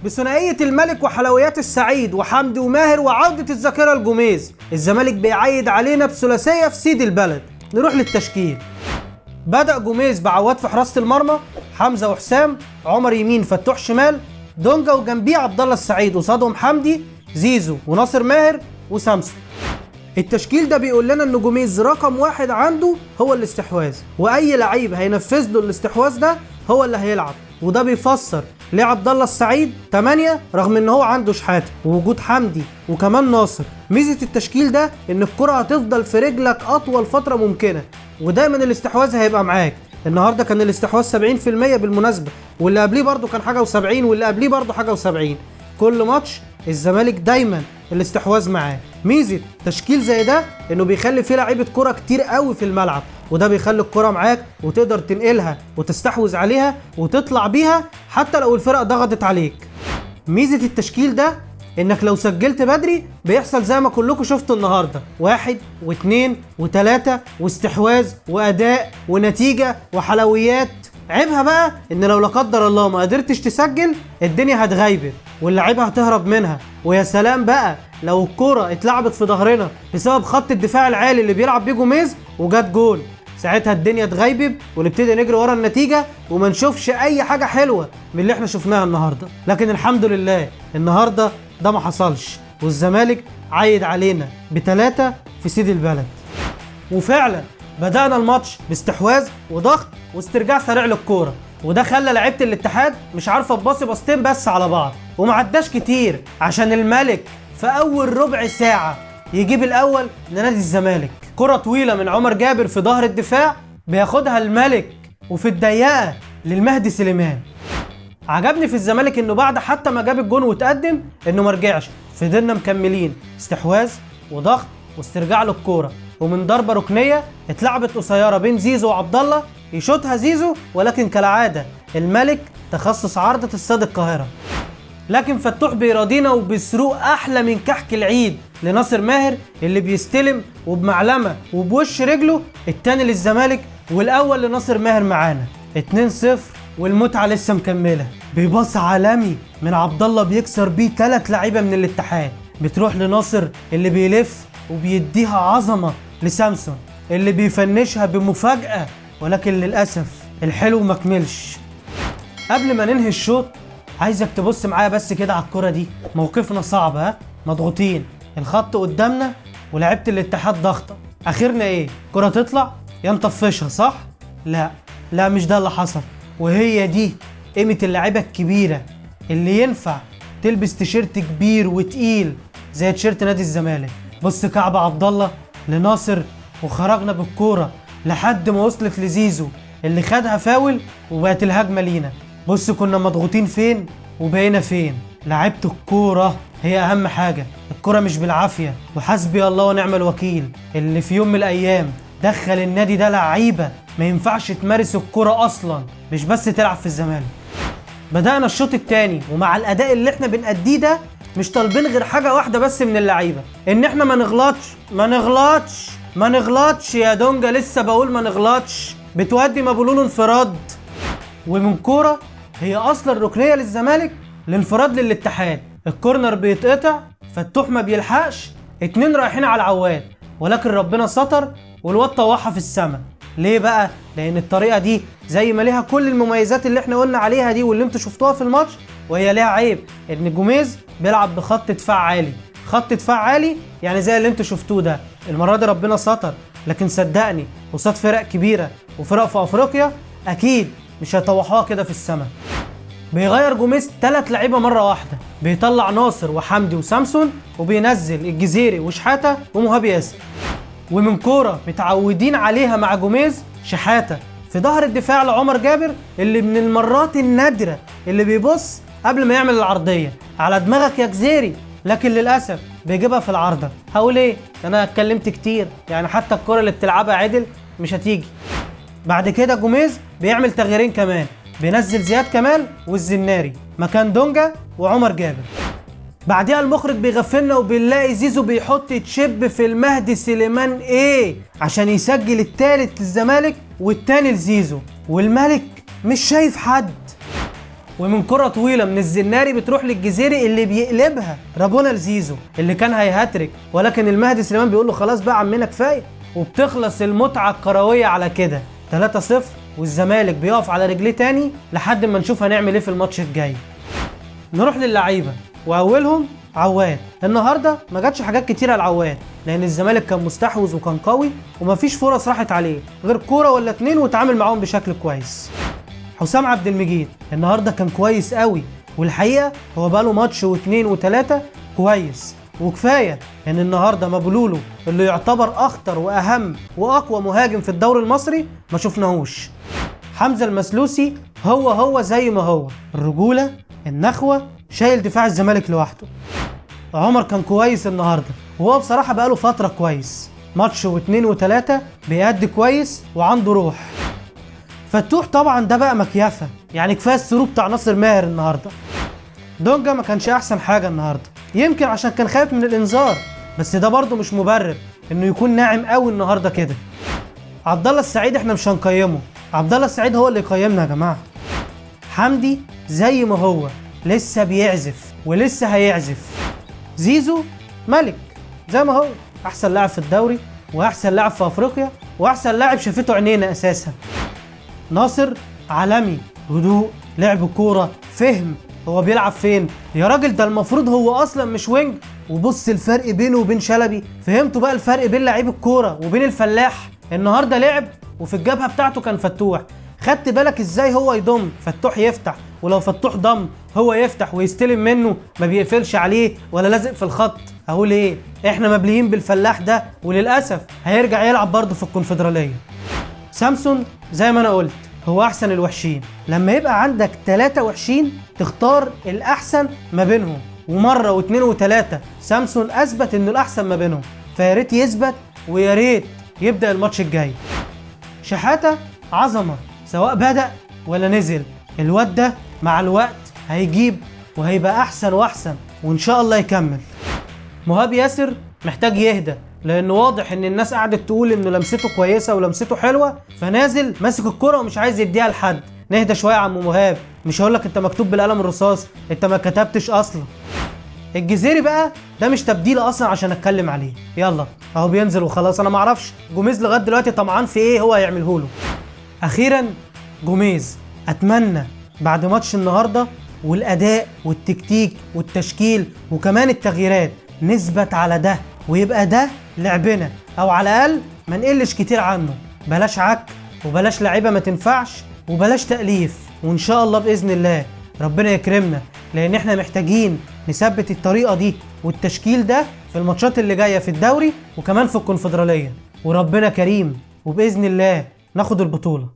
بثنائية الملك وحلويات السعيد وحمدي وماهر وعودة الذاكرة الجوميز، الزمالك بيعيد علينا بثلاثية في سيد البلد. نروح للتشكيل. بدأ جوميز بعواد في حراسة المرمى، حمزة وحسام، عمر يمين، فتوح شمال، دونجا وجنبيه عبد الله السعيد، وصادهم حمدي، زيزو وناصر ماهر وسامسون. التشكيل ده بيقول لنا ان جوميز رقم واحد عنده هو الاستحواذ، واي لعيب هينفذ له الاستحواذ ده هو اللي هيلعب، وده بيفسر ليه عبد الله السعيد 8 رغم ان هو عنده شحاته ووجود حمدي وكمان ناصر. ميزه التشكيل ده ان الكره هتفضل في رجلك اطول فتره ممكنه، ودايما الاستحواذ هيبقى معاك. النهارده كان الاستحواذ 70% بالمناسبه، واللي قبليه برده كان حاجه و70، واللي قبليه برده حاجه و70. كل ماتش الزمالك دايما الاستحواذ معاه. ميزه تشكيل زي ده انه بيخلي فيه لعيبه كره كتير قوي في الملعب، وده بيخلي الكره معاك وتقدر تنقلها وتستحوذ عليها وتطلع بيها حتى لو الفرق ضغطت عليك. ميزه التشكيل ده انك لو سجلت بدري بيحصل زي ما كلكم شفتوا النهارده، 1 و2 و3 واستحواذ واداء ونتيجه وحلويات. عيبها بقى ان لو لا قدر الله ما قدرتش تسجل الدنيا هتغيبر واللعيبه هتهرب منها. ويا سلام بقى لو الكرة اتلعبت في ظهرنا بسبب خط الدفاع العالي اللي بيلعب بيه جوميز وجات جول، ساعتها الدنيا تغيبب ونبتدي نجري ورا النتيجه وما نشوفش اي حاجه حلوه من اللي احنا شفناها النهارده. لكن الحمد لله النهارده ده ما حصلش، والزمالك عايد علينا ب3 في سيد البلد. وفعلا بدأنا الماتش باستحواذ وضغط واسترجاع سريع للكوره، وده خلى لعيبه الاتحاد مش عارفه تباصي باصتين بس على بعض، وما عداش كتير عشان الملك في اول ربع ساعه يجيب الاول لنادي الزمالك. كره طويله من عمر جابر في ظهر الدفاع بياخدها الملك وفي الضيقه للمهدي سليمان. عجبني في الزمالك انه بعد حتى ما جاب الجون وتقدم انه ما رجعش، فضلنا مكملين استحواذ وضغط واسترجاع للكوره، ومن ضربه ركنيه اتلعبت قصيره بين زيزو وعبد الله يشوطها زيزو، ولكن كالعاده الملك تخصص عارضه استاد القاهره. لكن فتوح بيراضينا وبيسروق احلى من كحك العيد لناصر ماهر اللي بيستلم وبمعلمه وبوش رجله التاني للزمالك، والاول لناصر ماهر معانا 2-0 والمتعه لسه مكمله. بيباص عالمي من عبد الله بيكسر بيه 3 لعيبه من الاتحاد، بتروح لناصر اللي بيلف وبيديها عظمه لسامسون اللي بيفنشها بمفاجاه، ولكن للاسف الحلو مكملش. قبل ما ننهي الشوط عايزك تبص معايا بس كده على الكرة دي. موقفنا صعب، ها، مضغوطين، الخط قدامنا ولعيبه الاتحاد ضغطه. اخرنا ايه؟ كرة تطلع يا نطفشها، صح؟ لا مش ده اللي حصل. وهي دي قيمه اللعيبه الكبيره اللي ينفع تلبس تيشيرت كبير وتقيل زي تيشيرت نادي الزمالك. بص كعب عبد الله لناصر، وخرجنا بالكوره لحد ما وصلت لزيزو اللي خدها فاول وبقت الهجمه لينا. بص كنا مضغوطين فين وبقينا فين. لعيبه الكوره هي اهم حاجه، الكوره مش بالعافيه. وحسبي الله ونعم الوكيل اللي في يوم من الايام دخل النادي ده لعيبه ما ينفعش تمارس الكوره اصلا، مش بس تلعب في الزمالك. بدأنا الشوط الثاني ومع الاداء اللي احنا بنأديه ده مش طالبين غير حاجه واحده بس من اللعيبه، ان احنا ما نغلطش يا دونجا، لسه بقول ما نغلطش. بتودي مبلول انفراد، ومن كوره هي اصلا الركنيه للزمالك لانفراد للاتحاد، الكورنر بيتقطع، فتوح ما بيلحقش، 2 رايحين على العواد، ولكن ربنا ستر والواد طوحها في السماء. ليه بقى؟ لان الطريقه دي زي ما ليها كل المميزات اللي احنا قلنا عليها دي واللي انتوا شفتوها في الماتش، وهي ليها عيب ان جوميز بيلعب بخط دفاع عالي. خط دفاع عالي يعني زي اللي انتوا شفتوه ده. المره دي ربنا ستر، لكن صدقني قصاد فرق كبيره وفرق في افريقيا اكيد مش هيطوحوها كده في السماء. بيغير جوميز 3 لعيبه مره واحده، بيطلع ناصر وحمدي وسامسون وبينزل الجزيري وشحاته ومهاب ياسر. ومن كوره متعودين عليها مع جوميز، شحاته في ظهر الدفاع لعمر جابر اللي من المرات النادره اللي بيبص قبل ما يعمل العرضيه على دماغك يا جزيري، لكن للاسف بيجيبها في العارضه. هقول ايه؟ انا اتكلمت كتير، يعني حتى الكوره اللي بتلعبها عدل مش هتيجي. بعد كده جوميز بيعمل تغييرين كمان، بينزل زياد كمال والزناري مكان دونجا وعمر جابر. بعدها المخرج بيغفلنا وبنلاقي زيزو بيحط تشيب في المهدي سليمان عشان يسجل الثالث للزمالك والتاني لزيزو، والملك مش شايف حد. ومن كرة طويلة من الزناري بتروح للجزيري اللي بيقلبها رابونا لزيزو اللي كان هيهاتريك، ولكن المهدي سليمان بيقول له خلاص بقى عمنا كفايه، وبتخلص المتعة الكروية على كده 3-0، والزمالك بيقف على رجليه تاني لحد ما نشوف هنعمل ايه في الماتش الجاي. نروح للعيبة واولهم عواد. النهارده ما جاتش حاجات كتيره لعواد لان الزمالك كان مستحوذ وكان قوي ومفيش فرص راحت عليه غير كوره ولا اتنين وتعامل معاهم بشكل كويس. حسام عبد المجيد النهارده كان كويس قوي، والحقيقه هو بقاله ماتش واثنين وثلاثه كويس، وكفايه ان النهارده مبلولو اللي يعتبر اخطر واهم واقوى مهاجم في الدوري المصري ما شفناهوش. حمزه المسلوسي هو زي ما هو، الرجوله النخوه، شايل دفاع الزمالك لوحده. عمر كان كويس النهارده، وهو بصراحه بقاله فتره كويس، ماتش واثنين وثلاثه بيأدي كويس وعنده روح. فتوح طبعا ده بقى مكيفه، يعني كفايه السروب بتاع ناصر ماهر النهارده. دونجا ما كانش احسن حاجه النهارده، يمكن عشان كان خايف من الانذار، بس ده برضه مش مبرر انه يكون ناعم قوي النهارده كده. عبد الله السعيد احنا مش هنقيمه، عبد الله السعيد هو اللي يقيمنا يا جماعه. حمدي زي ما هو لسه بيعزف ولسه هيعزف. زيزو ملك زي ما هو، احسن لاعب في الدوري واحسن لاعب في افريقيا واحسن لاعب شافته عينينا اساسا. ناصر عالمي، هدوء، لعب كوره، فهم هو بيلعب فين يا راجل، ده المفروض هو اصلا مش وينج. وبص الفرق بينه وبين شلبي، فهمتوا بقى الفرق بين لعيب الكوره وبين الفلاح. النهارده لعب وفي الجبهه بتاعته كان فتوح، خدت بالك ازاي هو يضم فتوح يفتح، ولو فتوح ضم هو يفتح ويستلم منه، ما بيقفلش عليه ولا لازق في الخط. اقول ايه، احنا مبليين بالفلاح ده، وللاسف هيرجع يلعب برضه في الكونفدراليه. سامسون زي ما انا قلت هو احسن الوحشين، لما يبقى عندك 3 وحشين تختار الاحسن ما بينهم، ومره واثنين وثلاثه سامسون اثبت انه الاحسن ما بينهم، فيا ريت يثبت ويا ريت يبدا الماتش الجاي. شحاته عظمه سواء بدأ ولا نزل، الواد ده مع الوقت هيجيب وهيبقى احسن واحسن وان شاء الله يكمل. مهاب ياسر محتاج يهدى، لانه واضح ان الناس قعدت تقول انه لمسته كويسه ولمسته حلوه، فنازل ماسك الكرة ومش عايز يديها لحد. نهدى شويه يا عم مهاب، مش هقولك انت مكتوب بالقلم الرصاص، انت ما كتبتش اصلا. الجزيري بقى ده مش تبديل اصلا عشان اتكلم عليه، يلا اهو بينزل وخلاص. انا معرفش جوميز لغايه دلوقتي طمعان في ايه هو هيعمله له. اخيرا جوميز، اتمنى بعد ماتش النهارده والاداء والتكتيك والتشكيل وكمان التغييرات نثبت على ده ويبقى ده لعبنا، او على الاقل ما نقلش كتير عنه. بلاش عك وبلاش لعيبه ما تنفعش وبلاش تأليف، وان شاء الله باذن الله ربنا يكرمنا، لان احنا محتاجين نثبت الطريقه دي والتشكيل ده في الماتشات اللي جايه في الدوري وكمان في الكونفدراليه، وربنا كريم وباذن الله ناخد البطوله.